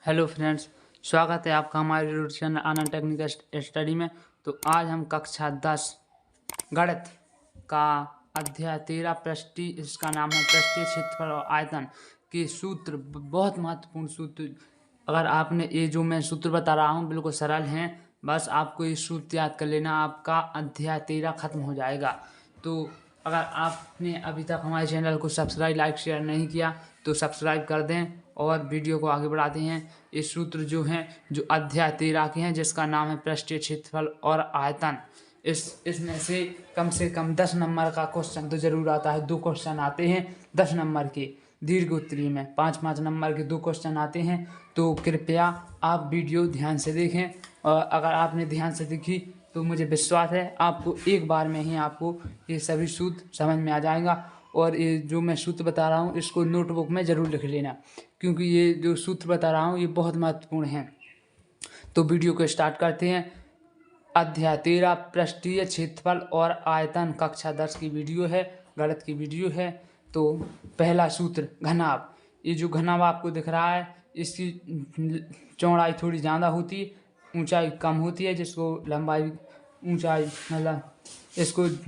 Hello friends, स्वागत है आपका हमारे यूट्यूब चैनल आनंद टेक्निकल स्टडी में। तो आज हम कक्षा 10 गणित का अध्याय 13 पृष्ठीय, इसका नाम है पृष्ठीय क्षेत्रफल और आयतन के सूत्र। बहुत महत्वपूर्ण सूत्र। अगर आपने ये जो मैं सूत्र बता रहा हूँ बिल्कुल सरल हैं, बस आपको ये सूत्र याद कर लेना, आपका अध्याय 13 खत्म हो जाएगा। तो अगर आपने अभी तक हमारे चैनल को सब्सक्राइब, लाइक, शेयर नहीं किया तो सब्सक्राइब कर दें और वीडियो को आगे बढ़ाते हैं। ये सूत्र जो हैं जो अध्याय 13 के हैं, जिसका नाम है पृष्ठीय क्षेत्रफल और आयतन। इसमें से कम 10 नंबर का क्वेश्चन तो जरूर आता है। 2 क्वेश्चन आते हैं 10 नंबर के, दीर्घ उत्तरीय में 5-5 नंबर के 2 क्वेश्चन आते हैं। तो कृपया आप वीडियो ध्यान से देखें, और अगर आपने ध्यान से देखी तो मुझे विश्वास है आपको एक बार में ही आपको ये सभी सूत्र समझ में आ जाएगा। और ये जो मैं सूत्र बता रहा हूँ इसको नोटबुक में ज़रूर लिख लेना, क्योंकि ये जो सूत्र बता रहा हूँ ये बहुत महत्वपूर्ण है। तो वीडियो को स्टार्ट करते हैं। अध्याय 13 पृष्ठीय क्षेत्रफल और आयतन, कक्षा 10 की वीडियो है, गणित की वीडियो है। तो पहला सूत्र घनाभ। ये जो घनाभ आपको दिख रहा है, इसकी चौड़ाई थोड़ी ज़्यादा होती, ऊंचाई कम होती है, जिसको लंबाई ऊंचाई मतलब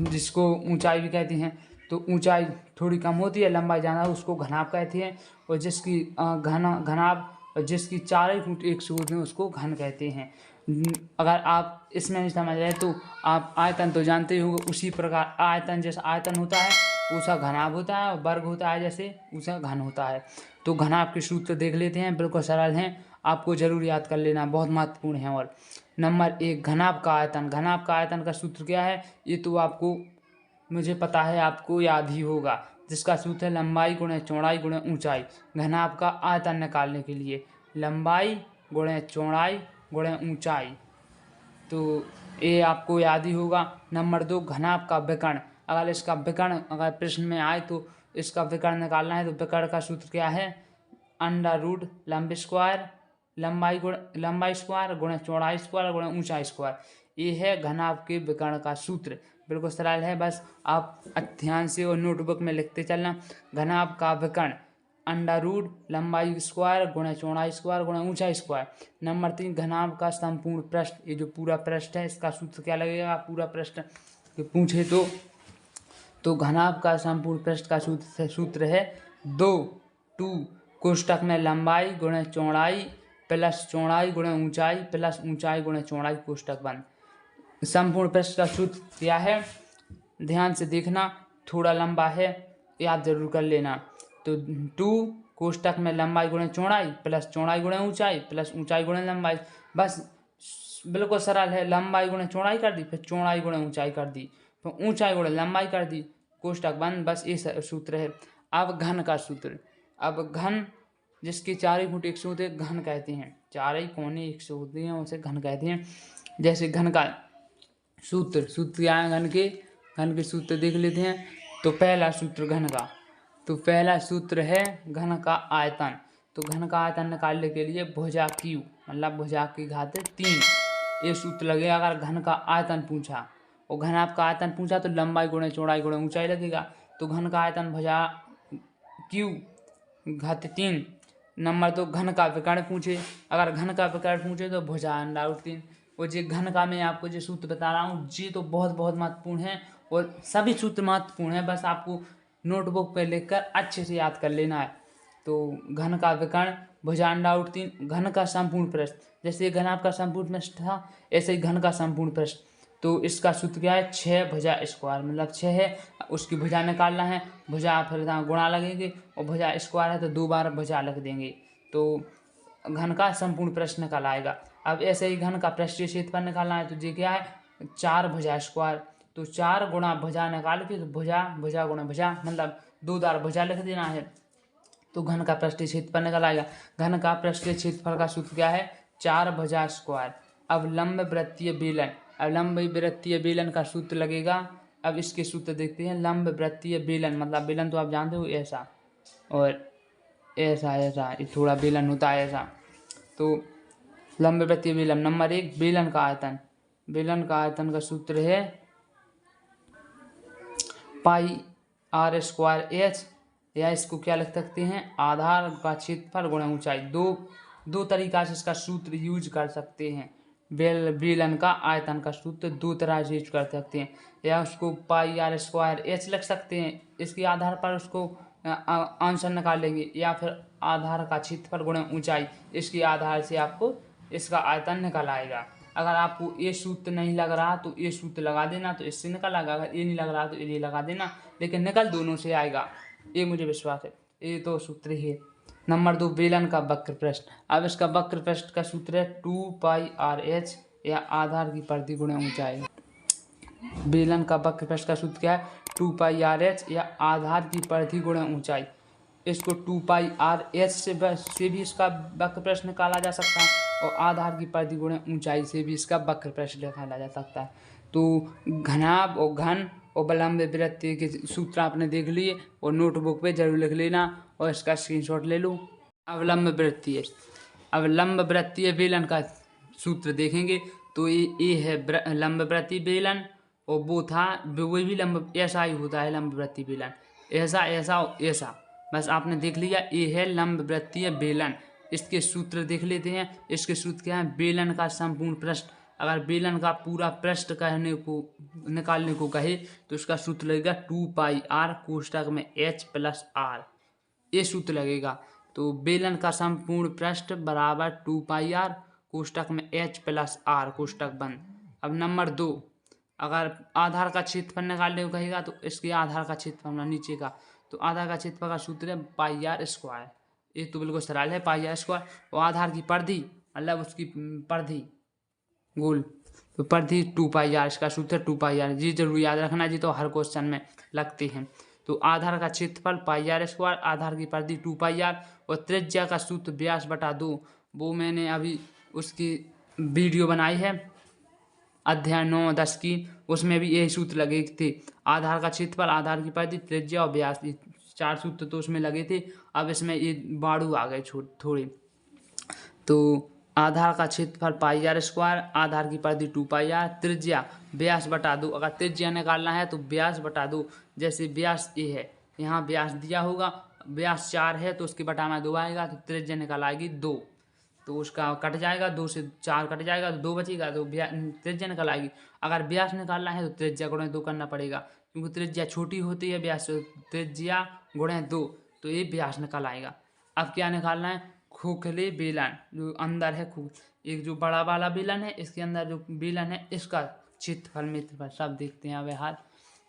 जिसको ऊंचाई भी कहते हैं। तो ऊंचाई थोड़ी कम होती है, लंबाई ज़्यादा, उसको घनाभ कहते हैं। और जिसकी घनाभ और जिसकी 4 फुट 1 सूत्र हैं उसको घन कहते हैं। अगर आप इसमें नहीं समझ रहे तो आप आयतन तो जानते ही होंगे, उसी प्रकार आयतन जैसा आयतन होता है उसका घनाभ होता है, और वर्ग होता है जैसे उसका घन होता है। तो घनाभ के सूत्र देख लेते हैं, बिल्कुल सरल हैं, आपको जरूर याद कर लेना, बहुत महत्वपूर्ण है। और नंबर 1, घनाभ का आयतन। घनाभ का आयतन का सूत्र क्या है ये तो आपको, मुझे पता है आपको याद ही होगा, जिसका सूत्र है लंबाई गुणे चौड़ाई गुणे ऊंचाई। घनाभ का आयतन निकालने के लिए लंबाई गुणे चौड़ाई गुणे ऊंचाई, तो ये आपको याद ही होगा। नंबर 2, घनाभ का विकर्ण। अगर इसका विकर्ण अगर प्रश्न में आए तो इसका विकर्ण निकालना है, तो विकर्ण का सूत्र क्या है, अंडर रूट लंब स्क्वायर लंबाई स्क्वायर गुणे चौड़ाई स्क्वायर गुणे ऊंचाई स्क्वायर। ये है घनाभ के विकर्ण का सूत्र, बिल्कुल सरल है, बस आप ध्यान से और नोटबुक में लिखते चलना। घनाभ का विकर्ण अंडर रूट लंबाई स्क्वायर गुणे चौड़ाई स्क्वायर गुणे ऊंचाई स्क्वायर। नंबर 3, घनाभ का संपूर्ण पृष्ठ। ये जो पूरा पृष्ठ है इसका सूत्र क्या लगेगा, पूरा पृष्ठ पूछे तो घनाभ का संपूर्ण पृष्ठ का सूत्र है 2 कोष्टक में लंबाई गुणे चौड़ाई प्लस चौड़ाई गुणे ऊंचाई प्लस ऊंचाई गुणे चौड़ाई कोष्टक बंद। संपूर्ण पृष्ठ का सूत्र क्या है, ध्यान से देखना, थोड़ा लंबा है, याद जरूर कर लेना। तो 2 कोष्टक में लंबाई गुणे चौड़ाई प्लस चौड़ाई गुणे ऊंचाई प्लस ऊंचाई गुणे लंबाई। बस बिल्कुल सरल है, लंबाई गुणे चौड़ाई कर दी, फिर चौड़ाई गुणे ऊंचाई कर दी, फिर ऊंचाई गुणे लंबाई कर दी, कोष्टक बंद। बस ये सूत्र है। अब घन का सूत्र। अब घन जिसके 4 फुट 100 होते घन कहते हैं, 4 कोने 100 होते हैं उसे घन कहते हैं। जैसे घन का सूत्र क्या है, घन के सूत्र देख लेते हैं। तो पहला सूत्र घन का, तो पहला सूत्र है घन का आयतन। तो घन का आयतन निकालने के लिए भुजा Q मतलब भुजा की घात 3, ये सूत्र लगेगा। अगर घन का आयतन पूछा और घनाभ का आयतन पूछा तो लंबाई गुणे चौड़ाई गुणे ऊंचाई लगेगा। तो घन का आयतन भुजा Q घात 3। नंबर 2, घन का विकर्ण पूछे, अगर घन का विकर्ण पूछे तो भुजा अंडा रूट 3। और जो घन का मैं आपको जो सूत्र बता रहा हूँ जी तो बहुत बहुत महत्वपूर्ण है, और सभी सूत्र महत्वपूर्ण है, बस आपको नोटबुक पे लिखकर अच्छे से याद कर लेना है। तो घन का विकर्ण भुजा अंडा रूट 3। घन का संपूर्ण पृष्ठ, जैसे घनाभ का संपूर्ण पृष्ठ था ऐसे ही घन का संपूर्ण पृष्ठ। तो इसका सूत्र क्या है, 6 भुजा स्क्वायर, मतलब 6 है उसकी भुजा निकालना है, भुजा फिर गुणा लगेंगे और भुजा स्क्वायर है तो 2 बार भुजा लग देंगे, तो घन का संपूर्ण पृष्ठ निकल आएगा। अब ऐसे ही घन का पृष्ठीय क्षेत्रफल निकालना है, तो ये क्या है, 4 भुजा स्क्वायर। तो 4 गुणा भुजा निकाल के तो भुजा गुणा भुजा मतलब 2 बार भुजा लिख देना है, तो घन का पृष्ठीय क्षेत्रफल निकल आएगा। घन का पृष्ठीय क्षेत्रफल का सूत्र क्या है, 4 भुजा स्क्वायर। अब लंब वृत्तीय बेलन, अब लंब वृत्तीय बेलन का सूत्र लगेगा। अब इसके सूत्र देखते हैं। लंब वृत्तीय बेलन मतलब बेलन तो आप जानते हो ऐसा और ऐसा ऐसा, ये थोड़ा बेलन होता है ऐसा। तो लंब वृत्तीय बेलन। नंबर 1, बेलन का आयतन। बेलन का आयतन का सूत्र है पाई आर स्क्वायर एच, या इसको क्या लिख सकते हैं, आधार का क्षेत्रफल गुणा ऊंचाई। 2 दो तरीका से इसका सूत्र यूज कर सकते हैं। बेलन का आयतन का सूत्र दो तरह से यूज कर सकते हैं, या उसको पाई आर स्क्वायर एच लिख सकते हैं, इसके आधार पर उसको आंसर निकालेंगे, या फिर आधार का क्षेत्रफल गुणा ऊंचाई, इसके आधार से आपको इसका आयतन निकल आएगा। अगर आपको ये सूत्र नहीं लग रहा तो ये सूत्र लगा देना, तो इससे निकल आएगा। अगर ये नहीं लग रहा तो ये लगा देना, लेकिन निकल दोनों से आएगा, ये मुझे विश्वास है। ये तो सूत्र ही है। नंबर 2, बेलन का वक्र पृष्ठ। अब इसका वक्र पृष्ठ का सूत्र है 2πr/h, या आधार की परिधि गुणा ऊंचाई। बेलन का वक्र पृष्ठ का सूत्र क्या है? 2πr/h, या आधार की परिधि गुणा ऊंचाई। इसको 2πr/h से भी इसका वक्र पृष्ठ निकाला जा सकता है, और आधार की परिधि गुणा ऊंचाई से भी इसका वक्र पृष्ठ निकाला जा सकता है। तो घनाभ और घन और विलंब वृत्तीय के सूत्र आपने देख लिए, और नोटबुक पे जरूर लिख लेना और इसका स्क्रीनशॉट ले लो। अवलंब वृत्तीय बेलन का सूत्र देखेंगे तो ये है लंब वृत्तीय बेलन, और वो भी लंब ऐसा ही होता है लंब वृत्तीय बेलन, ऐसा ऐसा ऐसा। बस आपने देख लिया, ये है लंब वृत्तीय बेलन। इसके सूत्र देख लेते हैं। इसके सूत्र क्या है? बेलन का संपूर्ण पृष्ठ। अगर बेलन का पूरा पृष्ठ निकालने को कहे तो इसका सूत्र लगेगा 2πr कोष्ठक में h + r, ये सूत्र लगेगा। तो बेलन का संपूर्ण पृष्ठ बराबर 2πr कोष्ठक में h + r कोष्ठक बंद। अब नंबर 2, अगर आधार का क्षेत्रफल निकालने को कहेगा तो इसके आधार का क्षेत्रफल नीचे का, तो आधार का क्षेत्रफल का सूत्र है πr²। ये तो बिल्कुल सरल है, πr²। और आधार की परिधि मतलब उसकी परिधि गोल, तो परिधि 2πr, इसका सूत्र 2πr। जी जरूर याद रखना जी, तो हर क्वेश्चन में लगते हैं। तो आधार का क्षेत्रफल πr², आधार की परिधि 2πr, और त्रिज्या का सूत्र व्यास बटा 2। वो मैंने अभी उसकी वीडियो बनाई है अध्याय 9-10 की, उसमें भी यही सूत्र लगे थे। आधार का क्षेत्रफल, आधार की परिधि, त्रिज्या और व्यास, 4 सूत्र तो उसमें लगे थे। अब इसमें ये बाड़ू आ गए थोड़े। तो आधार का क्षेत्रफल πr², आधार की परिधि 2πr, त्रिज्या व्यास बटा 2। अगर त्रिज्या निकालना है तो व्यास बटा 2। जैसे व्यास ये है, यहाँ व्यास दिया होगा, व्यास 4 है तो उसके बटा में 2 आएगा, तो त्रिज्या निकल आएगी 2। तो उसका कट जाएगा, 2 से 4 कट जाएगा तो 2 बचेगा, तो त्रिज्या निकल आएगी। अगर व्यास निकालना है तो त्रिज्या गुणे 2 करना पड़ेगा, क्योंकि त्रिज्या छोटी होती है व्यास से। त्रिज्या गुणे 2, तो ये व्यास निकल आएगा। अब क्या निकालना है? खोखले बेलन जो अंदर है, एक जो बड़ा वाला बेलन है, इसके अंदर जो बेलन है, इसका क्षेत्रफल क्षेत्रफल सब देखते हैं अब हाल।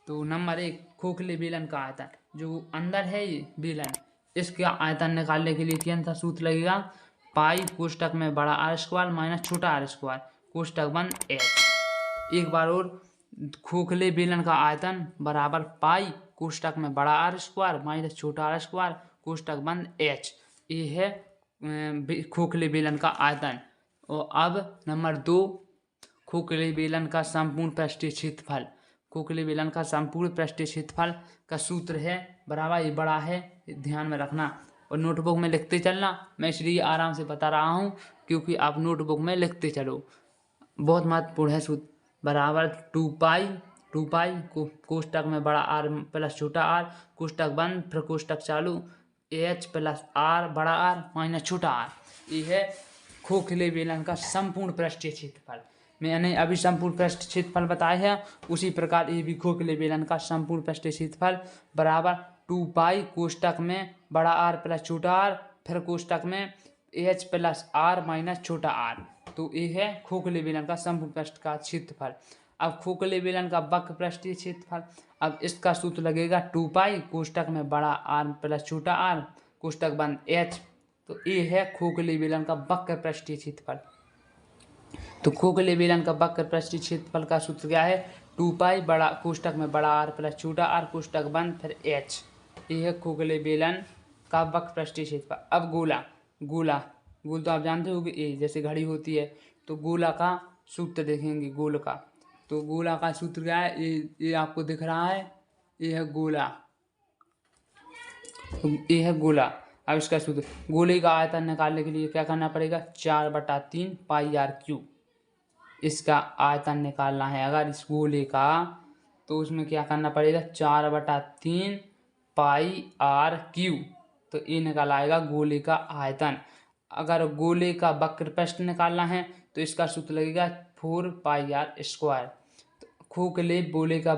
तो नंबर 1, खोखले बेलन का आयतन जो अंदर है ये बेलन, इसका आयतन निकालने के लिए क्या सूत्र लगेगा? पाई कोष्ठक में बड़ा r² माइनस छोटा r² कोष्ठक बंद h। एक बार और, खोखले बेलन का आयतन बराबर पाई कोष्ठक में बड़ा r² माइनस छोटा r² कोष्ठक बंद h। ये है खोखले बेलन का आयतन। और अब नंबर 2, खोखले बेलन का संपूर्ण पृष्ठीय क्षेत्रफल। खोखले बेलन का संपूर्ण पृष्ठीय क्षेत्रफल का सूत्र है बराबर, ये बड़ा है, ध्यान में रखना और नोटबुक में लिखते चलना। मैं इसलिए आराम से बता रहा हूँ क्योंकि आप नोटबुक में लिखते चलो, बहुत महत्वपूर्ण है सूत्र। बराबर 2π कोष्ठक में बड़ा r प्लस छोटा r कोष्ठक बंद, फिर कोष्ठक चालू, h + r बड़ा R माइनस छोटा r। ये है खोखले बेलन का संपूर्ण पृष्ठीय क्षेत्रफल। मैंने अभी संपूर्ण पृष्ठ क्षेत्रफल बताया है, उसी प्रकार ये भी खोखले बेलन का संपूर्ण पृष्ठीय क्षेत्रफल बराबर 2π कोष्ठक में बड़ा R प्लस छोटा r, फिर कोष्ठक में h + r माइनस छोटा r। तो ये है खोखले बेलन का संपूर्ण पृष्ठ का क्षेत्रफल। अब खोखले बेलन का वक्र पृष्ठीय क्षेत्रफल, अब इसका सूत्र लगेगा 2π कोष्ठक में बड़ा R प्लस छोटा r कोष्ठक बंद h। तो ये है खोखले बेलन का वक्र पृष्ठीय क्षेत्रफल। तो खोखले बेलन का वक्र पृष्ठीय क्षेत्रफल का सूत्र क्या है? 2π बड़ा कोष्ठक में बड़ा R प्लस छोटा r कोष्ठक बंद फिर h। ये है खोखले बेलन का वक्र पृष्ठीय क्षेत्रफल। अब गोल तो आप जानते हो कि जैसे घड़ी होती है, तो गोला का सूत्र देखेंगे। गोल का, तो गोला का सूत्र क्या है? ये आपको दिख रहा है, ये है गोला, तो ये है गोला। अब इसका सूत्र, गोले का आयतन निकालने के लिए क्या करना पड़ेगा? 4/3 πr³ इसका आयतन निकालना है। अगर इस गोले का, तो उसमें क्या करना पड़ेगा? 4/3 πr³। तो ये निकाल आएगा गोले का आयतन। अगर गोले का वक्र प्रश्न निकालना है तो इसका सूत्र लगेगा 4πr²। खोखले गोले का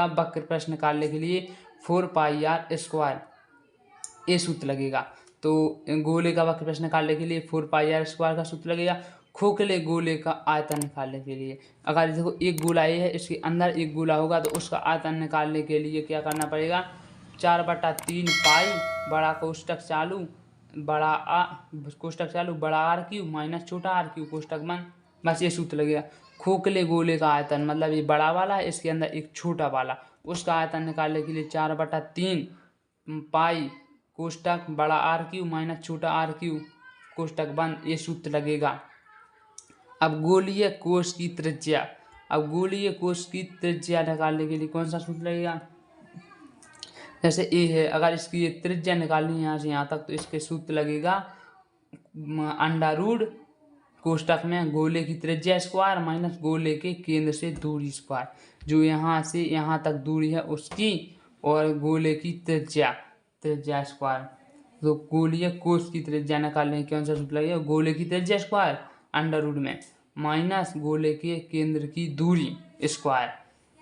वक्र प्रश्न निकालने के लिए 4πr² ये सूत्र लगेगा। तो गोले का वक्र प्रश्न निकालने के लिए 4πr² का सूत्र लगेगा। खोखले गोले का आयतन निकालने के लिए, अगर देखो एक गोला ये है, इसके अंदर एक गोला होगा तो उसका आयतन निकालने के लिए क्या करना पड़ेगा, 4/3 पाई बड़ा कोष्टक चालू बड़ा आर क्यू माइनस छोटा आर क्यू कोष्टक बंद। बस ये सूत्र लगेगा। खोखले गोले का आयतन मतलब ये बड़ा वाला है, इसके अंदर एक छोटा वाला, उसका आयतन निकालने के लिए 4/3 पाई कोष्टक बड़ा आर क्यू माइनस छोटा आर क्यू कोष्टक बंद, ये सूत्र लगेगा। अब गोलीय कोश की त्रिज्या निकालने के लिए कौन सा सूत्र लगेगा, जैसे ए है, अगर इसकी ये त्रिज्या निकालनी है यहाँ से यहाँ तक तो इसके सूत्र लगेगा अंडा रूट कोष्टक में गोले की त्रिज्या स्क्वायर माइनस गोले के केंद्र से दूरी स्क्वायर, जो यहाँ से यहाँ तक दूरी है उसकी और गोले की त्रिज्या स्क्वायर। तो गोलीय कोश की त्रिज्या निकालने के कौन सा सूत्र लगेगा, गोले की त्रिज्या स्क्वायर अंडा रूट में माइनस गोले के केंद्र की दूरी स्क्वायर।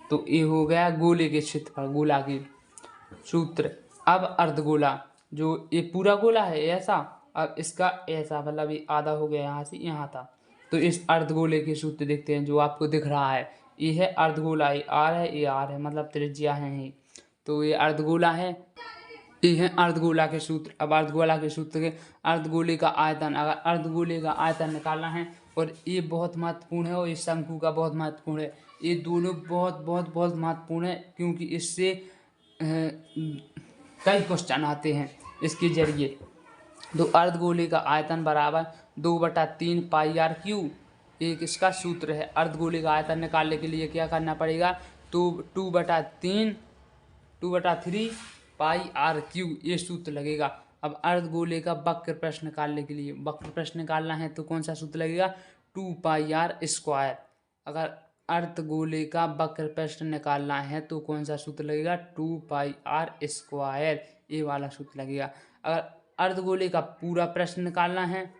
तो ये हो गया गोले के क्षेत्रफल गोला के सूत्र। अब अर्धगोला, जो ये पूरा गोला है ऐसा, अब इसका ऐसा मतलब ये आधा हो गया यहाँ से यहाँ था। तो इस अर्धगोले के सूत्र देखते हैं, जो आपको दिख रहा है ये है अर्धगोला, ये आर है, ये आर है, मतलब त्रिज्या है ये। तो ये अर्धगोला है, ये है अर्धगोला के सूत्र। अब अर्धगोला के सूत्र के अर्धगोले का आयतन, अगर अर्धगोले का आयतन निकालना है, और ये बहुत महत्वपूर्ण है और इस शंकु का बहुत महत्वपूर्ण है, ये दोनों बहुत बहुत बहुत महत्वपूर्ण है, क्योंकि इससे कई क्वेश्चन आते हैं इसके जरिए। तो अर्धगोले का आयतन बराबर 2/3 पाई आर क्यू, एक इसका सूत्र है। अर्धगोले का आयतन निकालने के लिए क्या करना पड़ेगा, तो 2/3 पाई आर क्यू ये सूत्र लगेगा। अब अर्धगोले का वक्र प्रश्न निकालने के लिए, वक्र प्रश्न निकालना है तो कौन सा सूत्र लगेगा, 2πr²। अगर अर्धगोले का वक्र प्रश्न निकालना है तो कौन सा सूत्र लगेगा, 2πr², ये वाला सूत्र लगेगा। अगर अर्धगोले का पूरा प्रश्न निकालना है,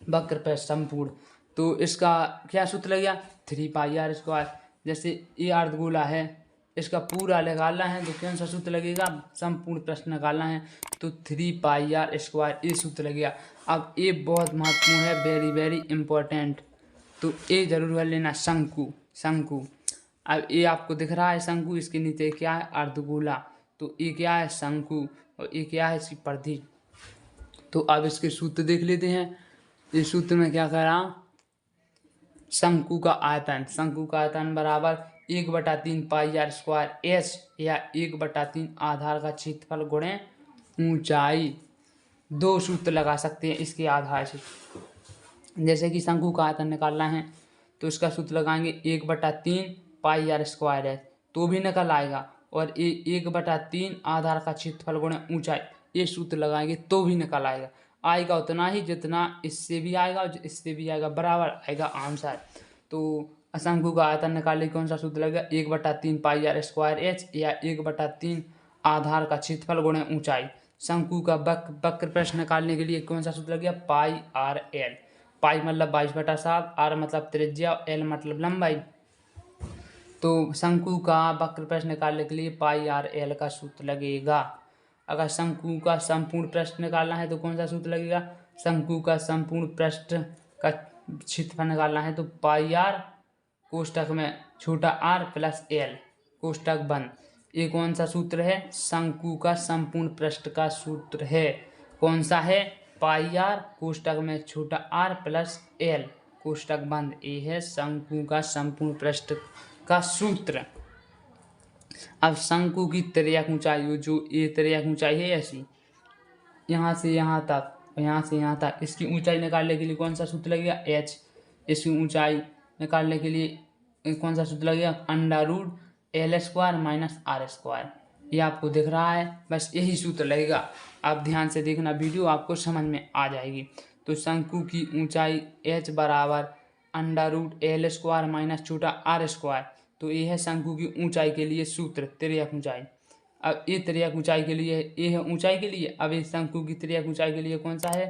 वक्र प्रश्न संपूर्ण, तो इसका क्या सूत्र लगेगा, 3πr²। जैसे ये अर्धगोला है, इसका पूरा निकालना है तो कौन सा सूत्र लगेगा, संपूर्ण प्रश्न निकालना है तो 3πr², ये सूत्र लगेगा। अब ये बहुत महत्वपूर्ण है, वेरी वेरी इम्पोर्टेंट, तो ये जरूर कर लेना। शंकु, अब ये आपको दिख रहा है शंकु, इसके नीचे क्या है, अर्धगोला, तो ये क्या है, शंकु, और ये क्या है, इसकी परिधि। तो अब इसके सूत्र देख लेते हैं। इस सूत्र में क्या कह रहा, शंकु का आयतन बराबर 1/3 πr² एच, या 1/3 आधार का क्षेत्रफल गुणे ऊंचाई। दो सूत्र लगा सकते हैं इसके आधार से। जैसे कि शंकु का आयतन निकालना है तो इसका सूत्र लगाएंगे 1/3 πr² है, तो भी निकल आएगा, और ये 1/3 आधार का क्षेत्रफल गुणे ऊंचाई, ये सूत्र लगाएंगे तो भी निकल आएगा उतना ही जितना इससे भी आएगा और इससे भी आएगा, बराबर आएगा आंसर। तो शंकु का आयतन निकालने कौन सा सूत्र लगेगा, 1/3 πr² एच, या 1/3 आधार का क्षेत्रफल गुणे ऊंचाई। शंकु का वक्र प्रश्न निकालने के लिए कौन सा सूत्र लगेगा, πr/l। पाई मतलब 22/7, आर मतलब त्रिज्या, एल मतलब लंबाई। तो शंकु का वक्र प्रश्न निकालने के लिए πr/l का सूत्र लगेगा। अगर शंकु का संपूर्ण प्रश्न निकालना है तो कौन सा सूत्र लगेगा, शंकु का संपूर्ण पृष्ठ का क्षेत्रफल निकालना है तो πr कोष्टक में छोटा r प्लस l कोष्टक बंद, ये कौन सा सूत्र है, शंकु का संपूर्ण पृष्ठ का सूत्र है। कौन सा है, πr कोष्टक में छोटा r प्लस l कोष्टक बंद, ये है शंकु का संपूर्ण पृष्ठ का सूत्र। अब शंकु की तिर्यक ऊंचाई, जो ये तिर्यक ऊंचाई है ऐसी, यहाँ से यहाँ तक, यहाँ से यहाँ तक, इसकी ऊंचाई निकालने के लिए कौन सा सूत्र लगेगा, h। इसकी ऊंचाई निकालने के लिए कौन सा सूत्र लगेगा, अंडा रूट l² - r²। ये आपको दिख रहा है, बस यही सूत्र लगेगा। आप ध्यान से देखना वीडियो, आपको समझ में आ जाएगी। तो शंकु की ऊंचाई h बराबर अंडा रूट l² - छोटा r²। तो ये है शंकु की ऊंचाई के लिए सूत्र, तिर्यक ऊंचाई। अब ए त्रिज्या ऊंचाई के लिए, ए है ऊंचाई के लिए। अब इस शंकु की त्रिज्या ऊंचाई के लिए कौन सा है,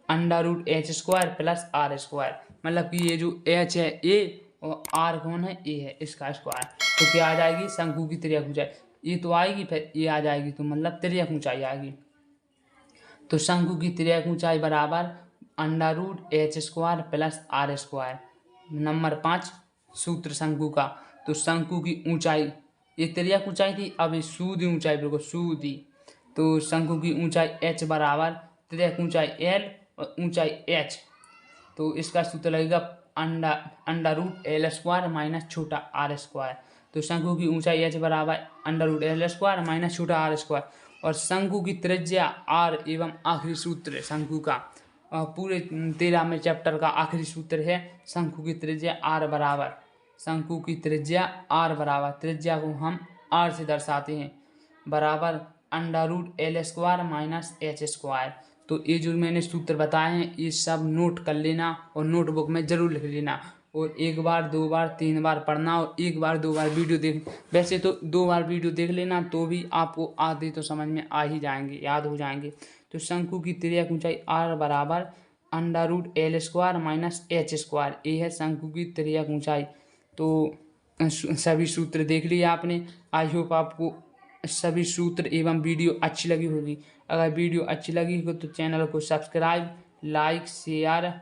√h² प्लस r²। मतलब कि ये जो h है ए और r कौन है, ए है, इसका स्क्वायर। तो क्या आ जाएगी, शंकु की त्रिज्या ऊंचाई ये तो आएगी, फिर ये आ जाएगी, तो मतलब त्रिज्या ऊंचाई आएगी। तो शंकु की त्रिज्या ऊंचाई बराबर √h² प्लस r²। नंबर 5 सूत्र शंकु का। तो शंकु की ऊंचाई, ये त्रिज्या ऊंचाई थी, अब ये सूदी ऊंचाई बिल्कुल सूदी। तो शंकु की ऊंचाई h बराबर त्रिज्या ऊंचाई l और ऊंचाई h। तो इसका सूत्र लगेगा √L² माइनस छोटा r²। तो शंकु की ऊंचाई h बराबर √L² माइनस छोटा r²। और शंकु की त्रिज्या r एवं आखिरी सूत्र शंकु का, पूरे 13वें चैप्टर का आखिरी सूत्र है शंकु की त्रिज्या r बराबर, शंकु की त्रिज्या r बराबर, त्रिज्या को हम r से दर्शाते हैं, बराबर √L² माइनस h²। तो ये जो मैंने सूत्र बताए हैं ये सब नोट कर लेना और नोटबुक में ज़रूर लिख लेना, और 1 बार 2 बार 3 बार पढ़ना, और 1 बार 2 बार वीडियो देख, वैसे तो 2 बार वीडियो देख लेना तो भी आपको आधे तो समझ में आ ही जाएंगे, याद हो जाएंगे। तो शंकु की त्रिज्या ऊंचाई r बराबर √L² माइनस h², ये है शंकु की त्रिज्या ऊंचाई। तो सभी सूत्र देख लिए आपने। आई होप आपको सभी सूत्र एवं वीडियो अच्छी लगी होगी। अगर वीडियो अच्छी लगी हो तो चैनल को सब्सक्राइब, लाइक, शेयर,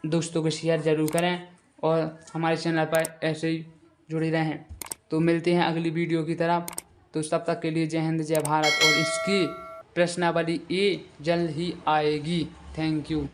दोस्तों को शेयर ज़रूर करें, और हमारे चैनल पर ऐसे ही जुड़े रहें। तो मिलते हैं अगली वीडियो की तरफ। तो तब तक के लिए जय हिंद जय भारत, और इसकी प्रश्नावली ए जल्द ही आएगी। Thank you.